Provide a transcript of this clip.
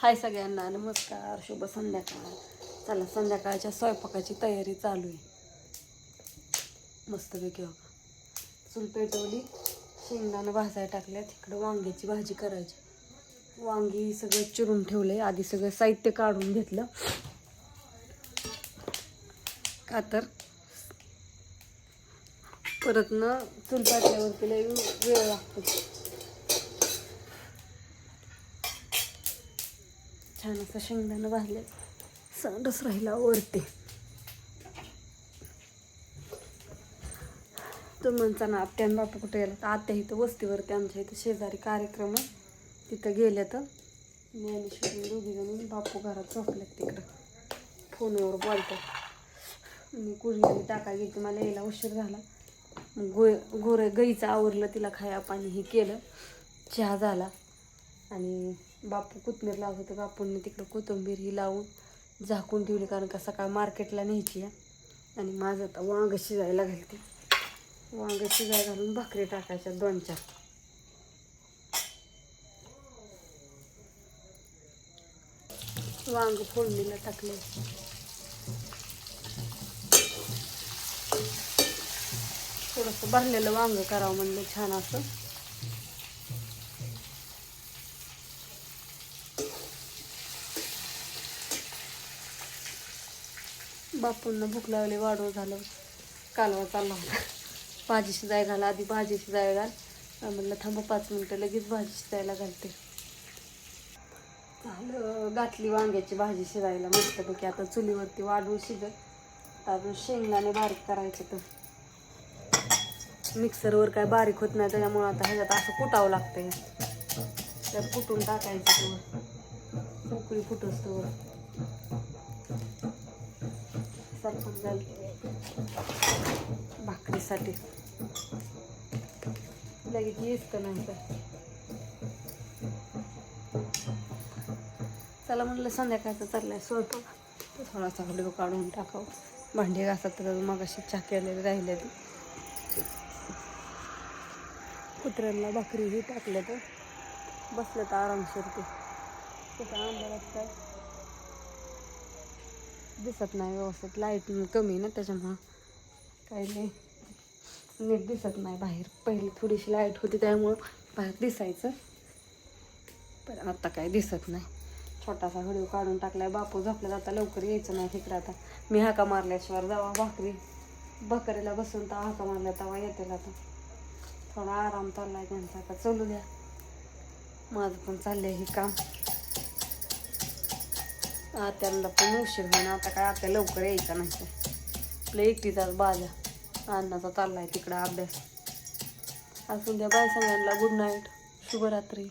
हाय सगळ्यांना नमस्कार, शुभ संध्याकाळ. चला संध्याकाळच्या स्वयंपाकाची तयारी चालू आहे. मस्तपैकी बघा, चूल पेटवली, शेंगदाणं भाजायला टाकल्यात. इकडं वांग्याची भाजी करायची. वांगी सगळं चिरून ठेवले. आधी सगळं साहित्य काढून घेतलं का तर परत न चूल पेटल्यावरती लई वेळ लागतो. छान असं शेंगदाणं भाजले, सांडच राहिला वरती. म्हणता ना आत्या आणि बापू कुठे गेला तर आत्या इथं वस्तीवरती आमच्या इथं शेजारी कार्यक्रम आहे, तिथं गेले तर ज्ञानेश्वरी दोघी जणी. बापू घरात झोपल्यात तिकडं फोनवर बोलतात. मी कुरलेली टाकायला गेली, मला यायला उशीर झाला. मग गाईचं आवरलं, तिला खाया पाणी हे केलं, चहा झाला. आणि बापू कोथिंबीर लावत होतं. बापूंनी तिकडं कोथिंबीर ही लावून झाकून ठेवली, कारण का सकाळ मार्केटला न्यायची आहे. आणि माझं आता वांग शिजायला घालते. वांग शिजायला घालून भाकरी टाकायच्या 2-4. वांग फोडणीला टाकले. थोडंसं भरलेलं वांग करावं म्हणलं, छान असं. बापूंना भूक लागली, वाढव झालं, कालवा चालला होता. भाजी शिजायला घाल, आधी भाजी शिजायला घाल म्हणलं. थांबा 5 मिनटं, लगेच भाजी शिजायला घालते. झालं, घातली वांग्याची भाजी शिजायला मस्तपैकी. आता चुलीवरती वाढून शिजत. अजून शेंगदाणे बारीक करायचे, तर मिक्सरवर काय बारीक होत नाही, त्याच्यामुळं आता ह्याच्यात असं कुटावं लागतंय. त्यात कुटून टाकायचं, तर उकळी फुटोस तर सरपण जाईल भाकरीसाठी. लगेच येत नाही तर. चला म्हणलं संध्याकाळचं चाललाय स्वयंपाक, तर थोडासा व्हिडिओ काढून टाकावं. भांडी घासत तर मग अशी चाकेलेली राहिले. ती कुत्र्यांना भाकरीही टाकलं तर बसलं तर आरामशीर. ते कुठं अंधारात काय दिसत नाही व्यवस्थित, लाईट कमी ना, त्याच्यामुळं काही नाही नीट दिसत नाही बाहेर. पहिली थोडीशी लाईट होती त्यामुळं बाहेर दिसायचं, पण आता काही दिसत नाही. छोटासा व्हिडिओ काढून टाकलाय. बापू झोपला, आता लवकर यायचं नाही तिकडं. आता मी हाका मारल्याशिवाय जावा भाकरीला बसून तर हाका मारल्या तेव्हा येतील. आता थोडा आराम चाललाय त्यांचा. आता चलू द्या, माझं पण चाललंय हे काम. आत्याला पण उशीर होईना, आता काय आत्या लवकर यायचं नाही. आपलं एकटीचाच बाजा, अन्नाचा चाललाय तिकडं अभ्यास. असून द्या. बाय सगळ्यांना, गुड नाईट, शुभरात्री.